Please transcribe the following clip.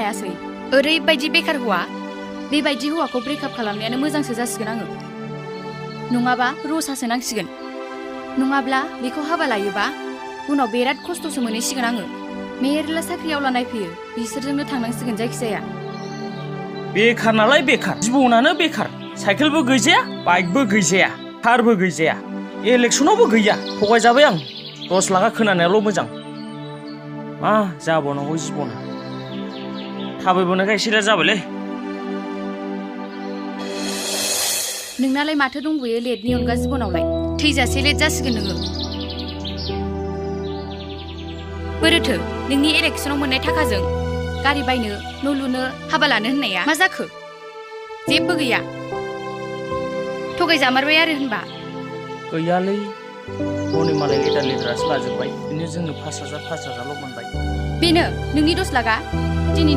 हायासै ओरैबायदि बेखार हौवा बेबायदि हौवाखौ ब्रेकआप खालामनायानो मोजांसो जासिगोन आङो नङाबा रसासो नांसिगोन नङाब्ला बेखौ हाबा लायोबा उनाव बिराद खस्थ'सो मोनहैसिगोन आङो मेरला साख्रि आवला नायफैयो बिसोरजोंनो थांनांसिगोन जायखिजाया बेखार नालाय बेखार जिबनानो बेखार साइकेलबो गैजाया बाइकबो गैजाया कारबो गैजाया इलेक्सनावबो गैया थगायजाबाय आं 10 लाखा खोनानायाल' मोजां मा जाबावनांगौ जिबना थाबायबोनायखाय एसे लेट जाबायलै नोंनालाय माथो दंबोयो लेटनि अनगा जिबनावलाय थैजासे लेट जासिगोन नोङो बोरोथो नोंनि इलेक्सनाव मोननाय थाखाजों गारि बायनो न' लुनो हाबा लानो होननाया मा जाखो जेबो गैया थगायजामारबाय आरो होनबा गैयालै हनै मालाय लिडारासो लाजोब्बाय बिदिनो जोंनो 5,000 5,000ल' मोनबाय बेनो नोंनि 10 लाखा